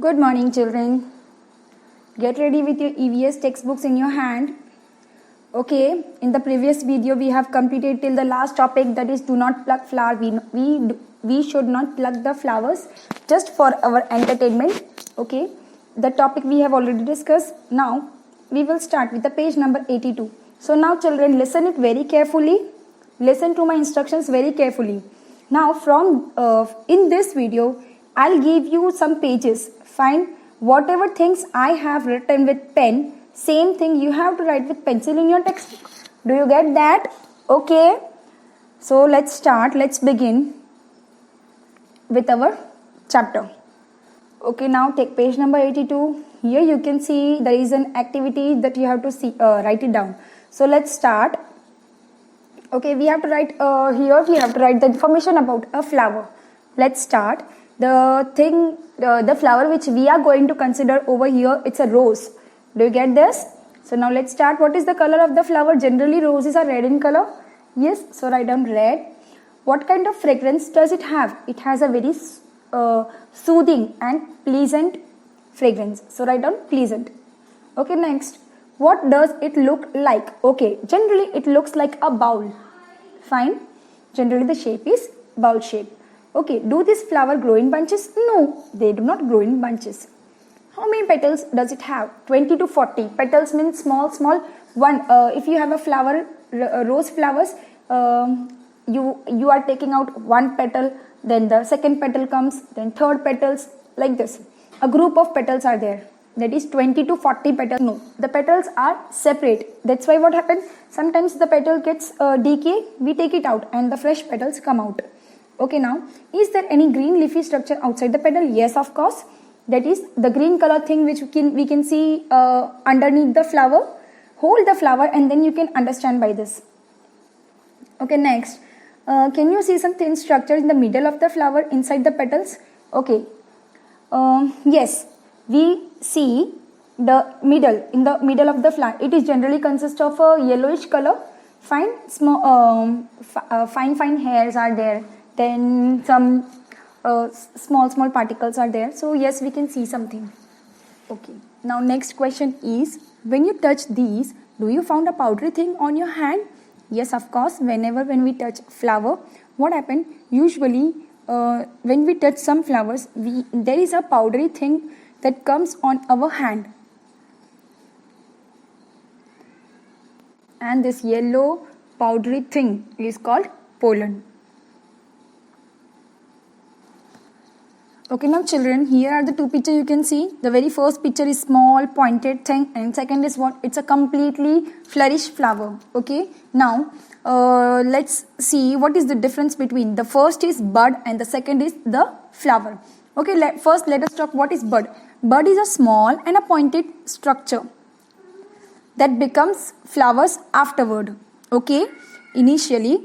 Good morning, children. Get ready with your EVS textbooks in your hand. Okay, in the previous video, we have completed till the last topic, that is do not pluck flower. We should not pluck the flowers just for our entertainment. Okay, the topic we have already discussed. Now, we will start with the page number 82. So now, children, listen it very carefully. Listen to my instructions very carefully. Now, from in this video, I'll give you some pages. Find whatever things I have written with pen, same thing you have to write with pencil in your textbook. Do you get that? Okay. So let's start. Let's begin with our chapter. Okay, now take page number 82. Here you can see there is an activity that you have to see, write it down. So let's start. Okay, we have to write here. We have to write the information about a flower. Let's start. The flower which we are going to consider over here, it's a rose. Do you get this? So now let's start. What is the color of the flower? Generally roses are red in color. Yes, so write down red. What kind of fragrance does it have? It has a very soothing and pleasant fragrance. So write down pleasant. Okay, next. What does it look like? Okay, generally it looks like a bowl. Fine. Generally the shape is bowl shape. Okay, do this flower grow in bunches? No, they do not grow in bunches. How many petals does it have? 20 to 40. Petals means small one. If you have a flower, rose flowers, you are taking out one petal, then the second petal comes, then third petals, like this. A group of petals are there. That is 20 to 40 petals. No, the petals are separate. That's why what happens? Sometimes the petal gets decay. We take it out and the fresh petals come out. Okay, now, is there any green leafy structure outside the petal? Yes, of course. That is the green color thing which we can see underneath the flower. Hold the flower and then you can understand by this. Okay, next. Can you see some thin structure in the middle of the flower inside the petals? Okay. Yes, we see the middle, in the middle of the flower. It is generally consists of a yellowish color. Fine hairs are there. Then some small particles are there. So yes, we can see something. Okay. Now next question is, when you touch these, do you found a powdery thing on your hand? Yes, of course. When we touch flower, what happened? Usually, when we touch some flowers, there is a powdery thing that comes on our hand. And this yellow powdery thing is called pollen. Okay, now children, here are the two pictures you can see. The very first picture is small pointed thing and second is what? It's a completely flourished flower. Okay, now let's see what is the difference between the first is bud and the second is the flower. Okay, first let us talk what is bud. Bud is a small and a pointed structure that becomes flowers afterward. Okay, initially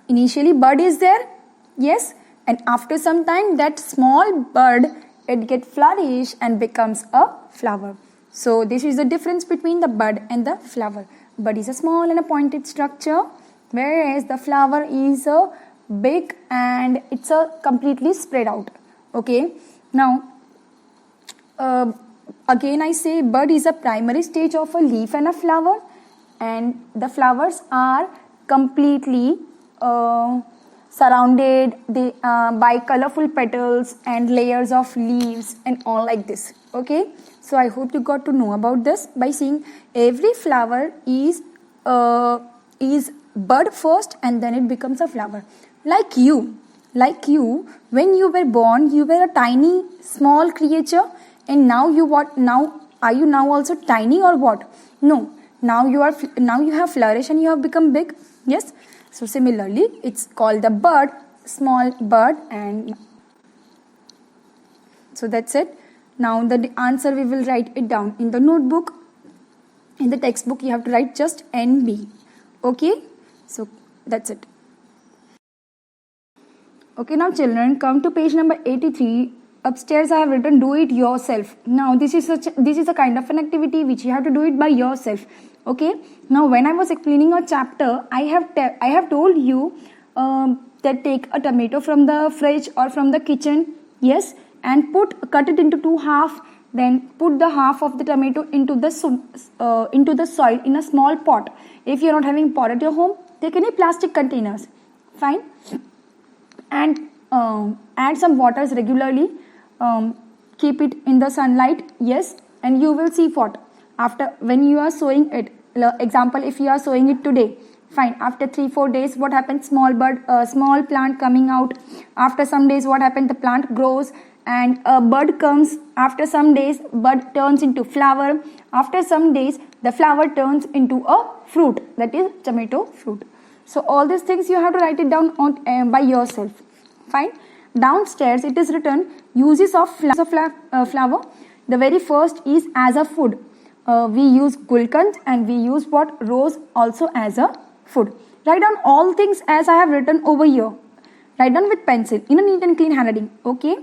bud is there. Yes. And after some time, that small bud, it gets flourished and becomes a flower. So this is the difference between the bud and the flower. Bud is a small and a pointed structure, whereas the flower is a big and it's a completely spread out. Okay. Now, again I say bud is a primary stage of a leaf and a flower, and the flowers are completely surrounded by colorful petals and layers of leaves and all like this. Okay, so I hope you got to know about this by seeing every flower is bud first and then it becomes a flower. Like you, when you were born, you were a tiny small creature, and now are you now also tiny or what? No, now you have flourished and you have become big. Yes. So similarly, it's called the bud, small bud, and so that's it. Now the answer we will write it down in the notebook. In the textbook, you have to write just NB. Okay, so that's it. Okay, now children, come to page number 83. Upstairs I have written do it yourself. Now this is a kind of an activity which you have to do it by yourself. Okay, now when I was explaining a chapter, I have told you that take a tomato from the fridge or from the kitchen. Yes, and cut it into two half. Then put the half of the tomato into the soil in a small pot. If you're not having pot at your home, take any plastic containers, fine, and add some waters regularly. Keep it in the sunlight, yes, and you will see what after when you are sowing it. Example, if you are sowing it today, fine, after 3-4 days what happens? Small plant coming out. After some days what happens? The plant grows and a bud comes. After some days bud turns into flower. After some days the flower turns into a fruit, that is tomato fruit. So all these things you have to write it down on by yourself, fine. Downstairs it is written uses of flower. The very first is as a food. We use gulkand and we use what? Rose also as a food. Write down all things as I have written over here. Write down with pencil in a neat and clean handwriting. Okay.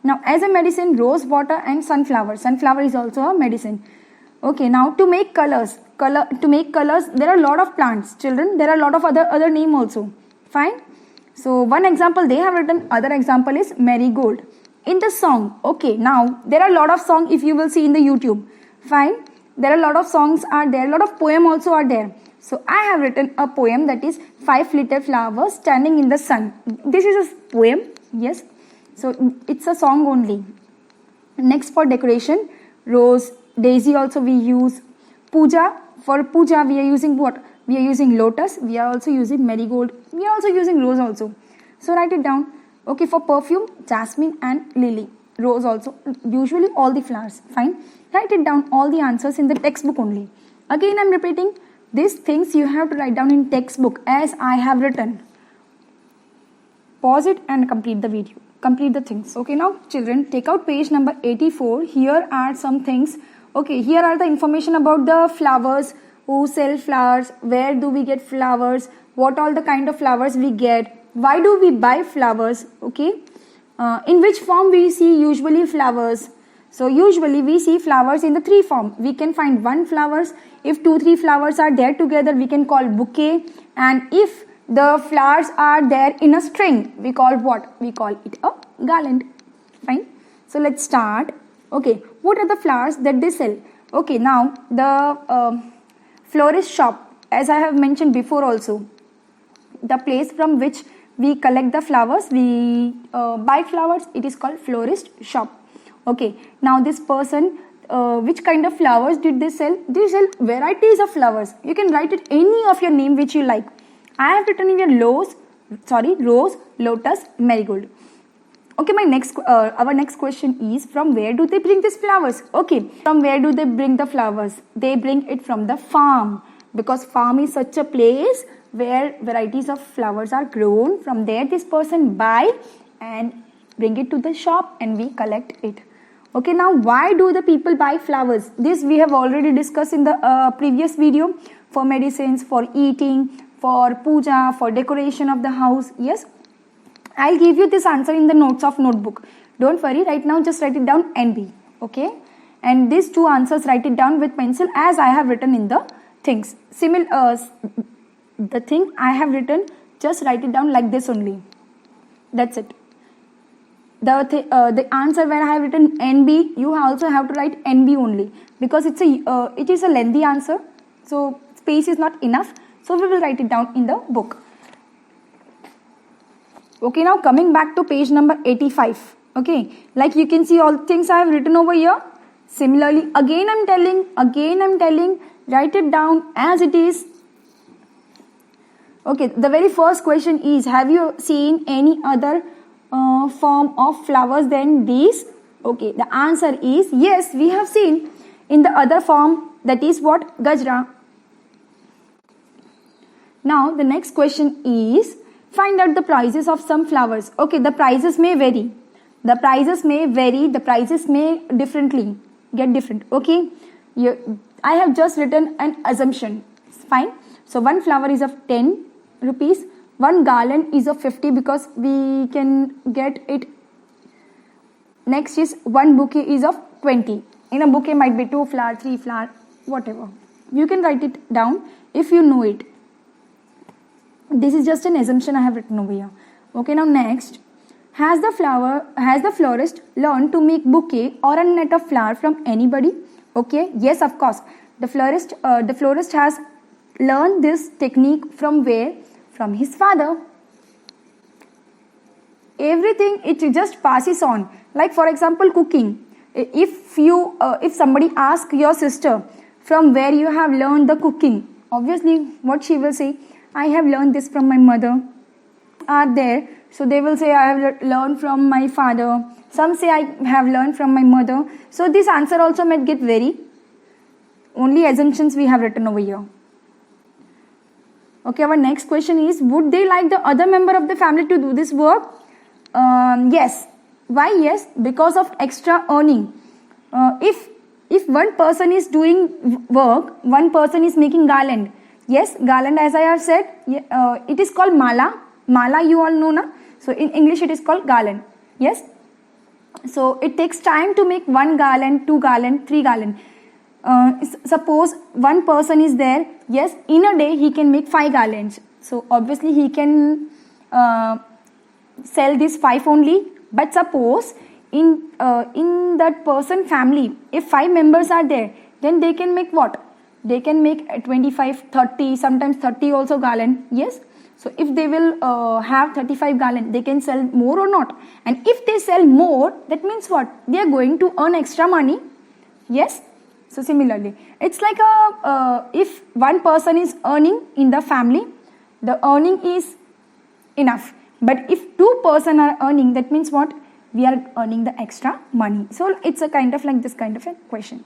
Now as a medicine, rose water and sunflower. Sunflower is also a medicine. Okay. Now to make colors. There are a lot of plants. Children, there are a lot of other name also. Fine. So one example they have written. Other example is marigold. In the song. Okay. Now there are a lot of songs if you will see in the YouTube. Fine. There are a lot of songs are there. A lot of poem also are there. So I have written a poem that is 5 little flowers standing in the sun. This is a poem. Yes. So it's a song only. Next for decoration, rose, daisy also we use. Puja, for puja we are using what? We are using lotus. We are also using marigold. We are also using rose also. So write it down. Okay, for perfume, jasmine and lily. Rose also. Usually all the flowers. Fine. Write it down all the answers in the textbook only. Again I am repeating. These things you have to write down in textbook as I have written. Pause it and complete the video. Complete the things. Okay, now children, take out page number 84. Here are some things. Okay, here are the information about the flowers. Who sell flowers? Where do we get flowers? What all the kind of flowers we get? Why do we buy flowers? Okay. In which form we see usually flowers? So usually we see flowers in the 3 form. We can find 1 flowers. If 2-3 flowers are there together, we can call bouquet. And if the flowers are there in a string, we call what? We call it a garland. Fine. So let's start. Okay. What are the flowers that they sell? Okay. Now the florist shop, as I have mentioned before also, the place from which we collect the flowers, we buy flowers, it is called florist shop. Okay, now this person, which kind of flowers did they sell? They sell varieties of flowers. You can write it any of your name which you like. I have written here rose, lotus, marigold. Okay, our next question is, from where do they bring these flowers? Okay, from where do they bring the flowers? They bring it from the farm, because farm is such a place where varieties of flowers are grown. From there this person buy and bring it to the shop and we collect it. Okay, now why do the people buy flowers? This we have already discussed in the previous video. For medicines, for eating, for puja, for decoration of the house. Yes, I'll give you this answer in the notes of notebook. Don't worry, right now just write it down NB. Okay, and these 2 answers write it down with pencil as I have written in the things. The thing I have written, just write it down like this only. That's it. The answer where I have written NB, you also have to write NB only, because it is a lengthy answer, so space is not enough. So we will write it down in the book. Okay, now coming back to page number 85. Okay, like you can see all things I have written over here. Similarly, again I'm telling, write it down as it is. Okay, the very first question is, have you seen any other form of flowers than these? Okay, the answer is yes, we have seen in the other form, that is what? Gajra. Now the next question is, find out the prices of some flowers. Okay, the prices may vary. The prices may get different. Okay, I have just written an assumption. Fine. So 1 flower is of 10 rupees. 1 garland is of 50, because we can get it. Next is 1 bouquet is of 20. In a bouquet might be 2 flowers, 3 flowers, whatever. You can write it down if you know it. This is just an assumption I have written over here. Okay, now next, Has the florist learned to make bouquet or a net of flower from anybody? Okay, yes, of course. The florist has learned this technique from where? From his father. Everything it just passes on. Like for example, cooking. If somebody asks your sister from where you have learned the cooking, obviously what she will say, I have learned this from my mother. Are there, so they will say I have learned from my father. Some say I have learned from my mother. So this answer also might get vary. Only assumptions we have written over here. Okay, our next question is, would they like the other member of the family to do this work? Yes. Why yes? Because of extra earning. If one person is doing work, one person is making garland. Yes, garland, as I have said, it is called mala. Mala you all know, na? So in English it is called garland. Yes. So it takes time to make one garland, two garland, three garland. Suppose one person is there. Yes, in a day he can make 5 garlands. So obviously he can sell this 5 only. But suppose in that person family, if 5 members are there, then they can make what? They can make 25, 30, sometimes 30 also garland. Yes. So if they will have 35 garland, they can sell more or not. And if they sell more, that means what? They are going to earn extra money. Yes. So similarly, it's like if one person is earning in the family, the earning is enough. But if 2 persons are earning, that means what? We are earning the extra money. So it's a kind of like this kind of a question.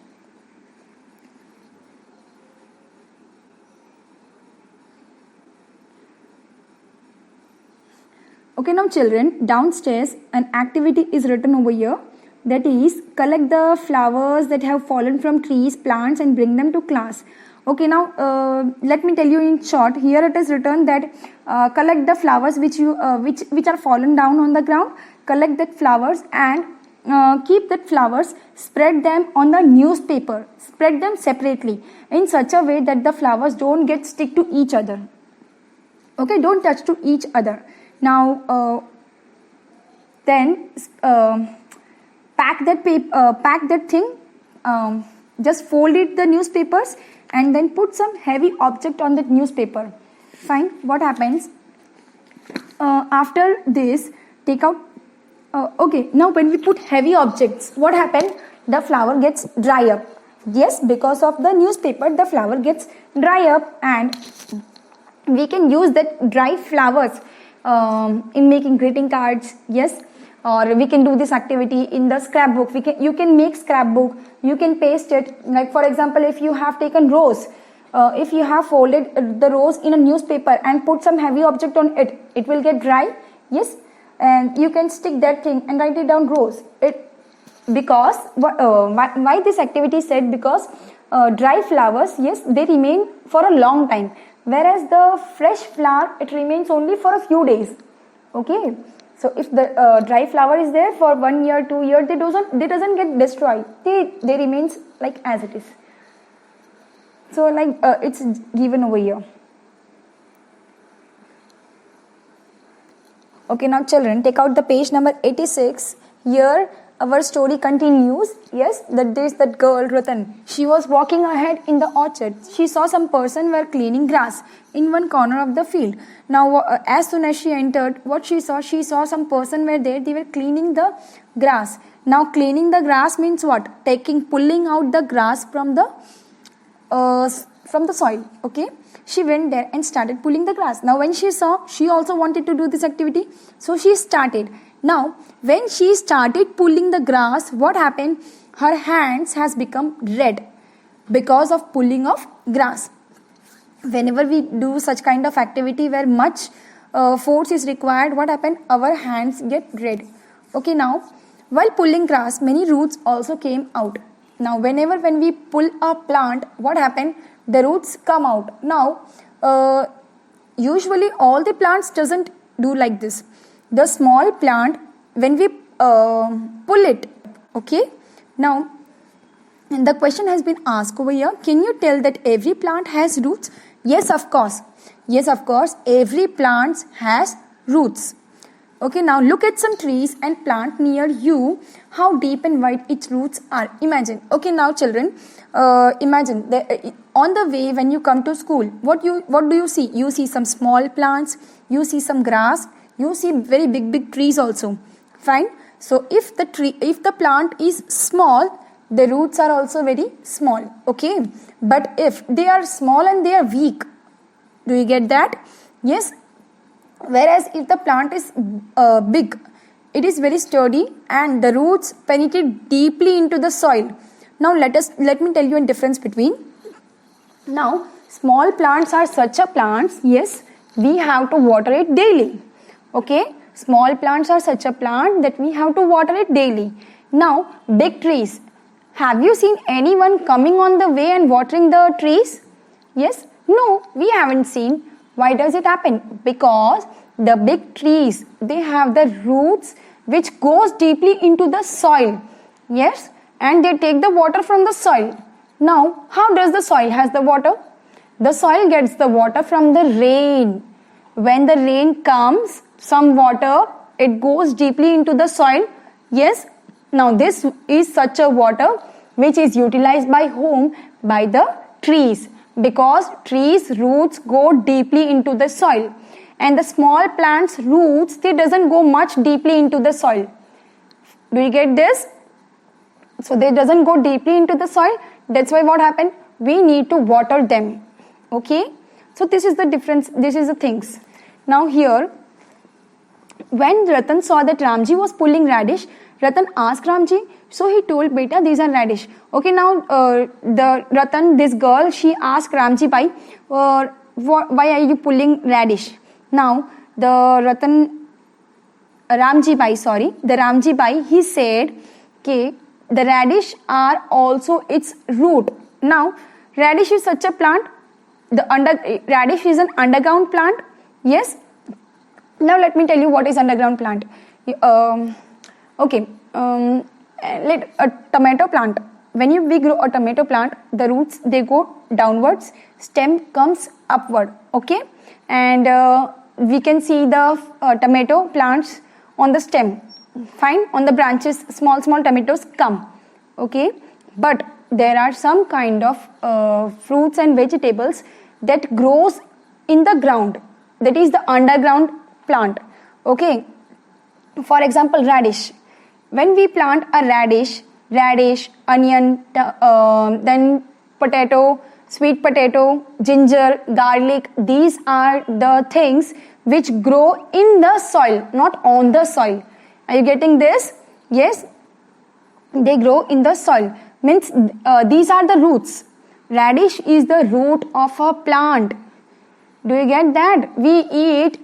Okay, now children, downstairs an activity is written over here. That is, collect the flowers that have fallen from trees, plants and bring them to class. Okay, now let me tell you in short. Here it is written that collect the flowers which are fallen down on the ground. Collect that flowers and keep that flowers. Spread them on the newspaper. Spread them separately in such a way that the flowers don't get stick to each other. Okay, don't touch to each other. Now then pack that paper. Pack that thing. Just fold it the newspapers and then put some heavy object on that newspaper. Fine. What happens? After this, take out. Okay. Now when we put heavy objects, what happens? The flower gets dry up. Yes, because of the newspaper, the flower gets dry up, and we can use that dry flowers in making greeting cards. Yes. Or we can do this activity in the scrapbook. You can make scrapbook. You can paste it. Like for example, if you have taken rose, if you have folded the rose in a newspaper and put some heavy object on it, it will get dry. Yes, and you can stick that thing and write it down rose. Because why this activity is said? Because dry flowers, yes, they remain for a long time, whereas the fresh flower, it remains only for a few days. Okay. So if the dry flower is there for 1 year, 2 years, they doesn't get destroyed. They remains like as it is. So like it's given over here. Okay, now children, take out the page number 86. Here our story continues. Yes, that girl Ratan, she was walking ahead in the orchard. She saw some person were cleaning grass in one corner of the field. Now as soon as she entered, what she saw some person were there. They were cleaning the grass. Now cleaning the grass means what? Pulling out the grass from the soil. Okay, she went there and started pulling the grass. Now when she saw, she also wanted to do this activity, so she started. Now when she started pulling the grass, what happened? Her hands has become red because of pulling of grass. Whenever we do such kind of activity where much force is required, what happened? Our hands get red. Okay, now while pulling grass, many roots also came out. Now when we pull a plant, what happened? The roots come out. Now usually all the plants doesn't do like this. The small plant, when we pull it, okay. Now the question has been asked over here. Can you tell that every plant has roots? Yes, of course. Yes, of course. Every plant has roots. Okay, now look at some trees and plant near you. How deep and wide its roots are. Imagine. Okay, now children, imagine on the way when you come to school, what do you see? You see some small plants. You see some grass. You see very big trees also. Fine. So if the plant is small, the roots are also very small. Okay. But if they are small and they are weak, do you get that? Yes. Whereas if the plant is big, it is very sturdy and the roots penetrate deeply into the soil. Now let me tell you a difference between. Now small plants are such a plants, yes, we have to water it daily. Okay, small plants are such a plant that we have to water it daily. Now big trees, have you seen anyone coming on the way and watering the trees? Yes, no, we haven't seen. Why does it happen? Because the big trees, they have the roots which goes deeply into the soil. Yes, and they take the water from the soil. Now, how does the soil has the water? The soil gets the water from the rain. When the rain comes, some water, it goes deeply into the soil. Yes, now this is such a water which is utilized by whom? By the trees. Because trees roots go deeply into the soil and the small plants roots, they doesn't go much deeply into the soil. Do you get this? So they doesn't go deeply into the soil. That's why what happened? We need to water them. Okay, so this is the difference. This is the things. Now here, when Ratan saw that Ramji was pulling radish, Ratan asked Ramji, so he told, beta, these are radish. Okay, now the Ratan, this girl, she asked Ramji Bhai, why are you pulling radish? Now the Ramji Bhai, he said, okay, the radish are also its root. Now radish is such a plant. Radish is an underground plant. Yes. Now let me tell you what is underground plant. Let a tomato plant. When we grow a tomato plant, the roots, they go downwards, stem comes upward. Okay, and we can see the tomato plants on the stem. Fine, on the branches, small tomatoes come. Okay, but there are some kind of fruits and vegetables that grows in the ground. That is the underground plant. Okay, for example, radish. When we plant a radish, onion, then potato, sweet potato, ginger, garlic, these are the things which grow in the soil, not on the soil. Are you getting this? Yes, they grow in the soil. Means these are the roots. Radish is the root of a plant. Do you get that?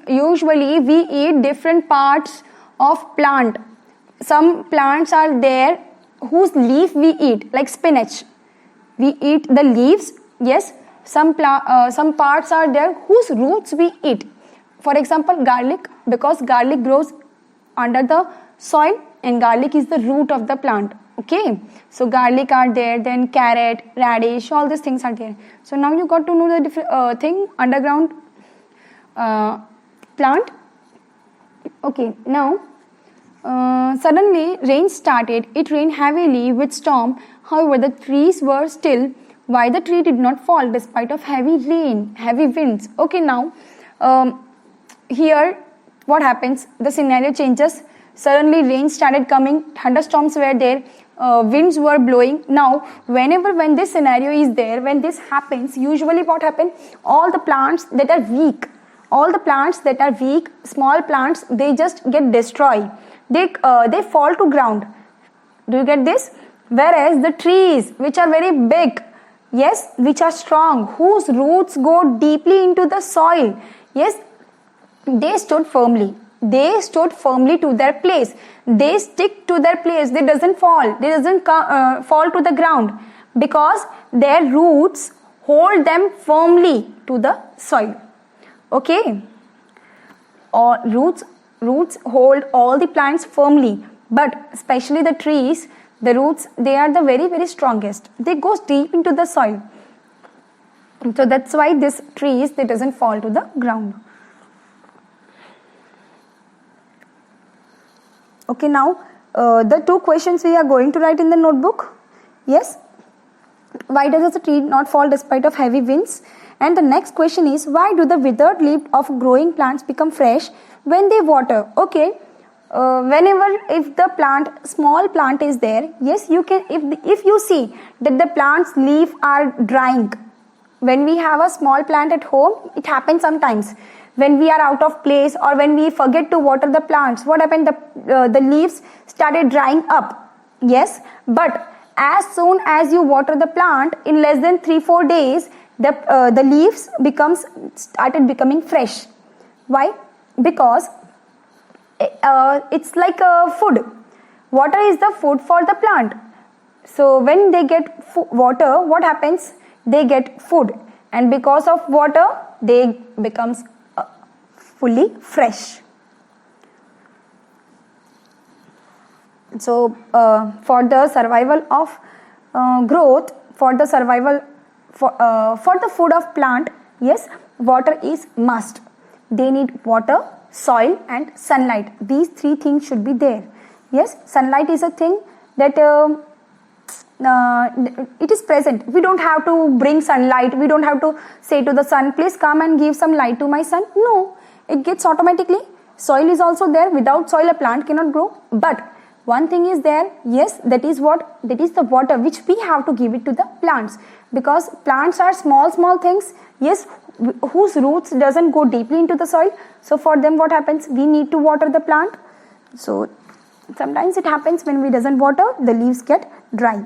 Usually we eat different parts of plant. Some plants are there whose leaf we eat, like spinach. We eat the leaves. Yes, some parts are there whose roots we eat. For example, garlic, because garlic grows under the soil and garlic is the root of the plant. Okay, so garlic are there, then carrot, radish, all these things are there. So now you got to know the different thing, underground plant. Okay, now suddenly rain started. It rained heavily with storm. However, the trees were still. Why the tree did not fall despite of heavy rain, heavy winds? Okay, now here what happens? The scenario changes. Suddenly rain started coming. Thunderstorms were there. Winds were blowing. Now, when this scenario is there, when this happens, usually what happens? All the plants that are weak, small plants, they just get destroyed. They fall to ground. Do you get this? Whereas the trees which are very big, yes, which are strong, whose roots go deeply into the soil, yes, they stood firmly. They stood firmly to their place. They stick to their place. They doesn't fall. They doesn't fall to the ground because their roots hold them firmly to the soil. Okay. Or roots hold all the plants firmly, but especially the trees, the roots, they are the very, very strongest. They go deep into the soil. So that's why these trees, they doesn't fall to the ground. Okay, now the two questions we are going to write in the notebook. Yes, why does a tree not fall despite of heavy winds? And the next question is, why do the withered leaves of growing plants become fresh when they water? Okay, whenever if the small plant is there, yes, you can, if you see that the plant's leaf are drying, when we have a small plant at home, it happens sometimes when we are out of place or when we forget to water the plants. What happened? The leaves started drying up. Yes, but as soon as you water the plant, in less than 3-4 days, the leaves started becoming fresh. Why? Because it's like food. Water is the food for the plant. So when they get water, what happens? They get food, and because of water, they becomes fully fresh. So for the survival of growth, for the food of plant, yes, water is must. They need water, soil and sunlight. These three things should be there. Yes, sunlight is a thing that it is present. We don't have to bring sunlight. We don't have to say to the sun, please come and give some light to my son. No, it gets automatically. Soil is also there. Without soil, a plant cannot grow. But one thing is there, yes, that is the water which we have to give it to the plants, because plants are small things, yes, whose roots doesn't go deeply into the soil. So for them, what happens? We need to water the plant. So sometimes it happens when we doesn't water, the leaves get dry.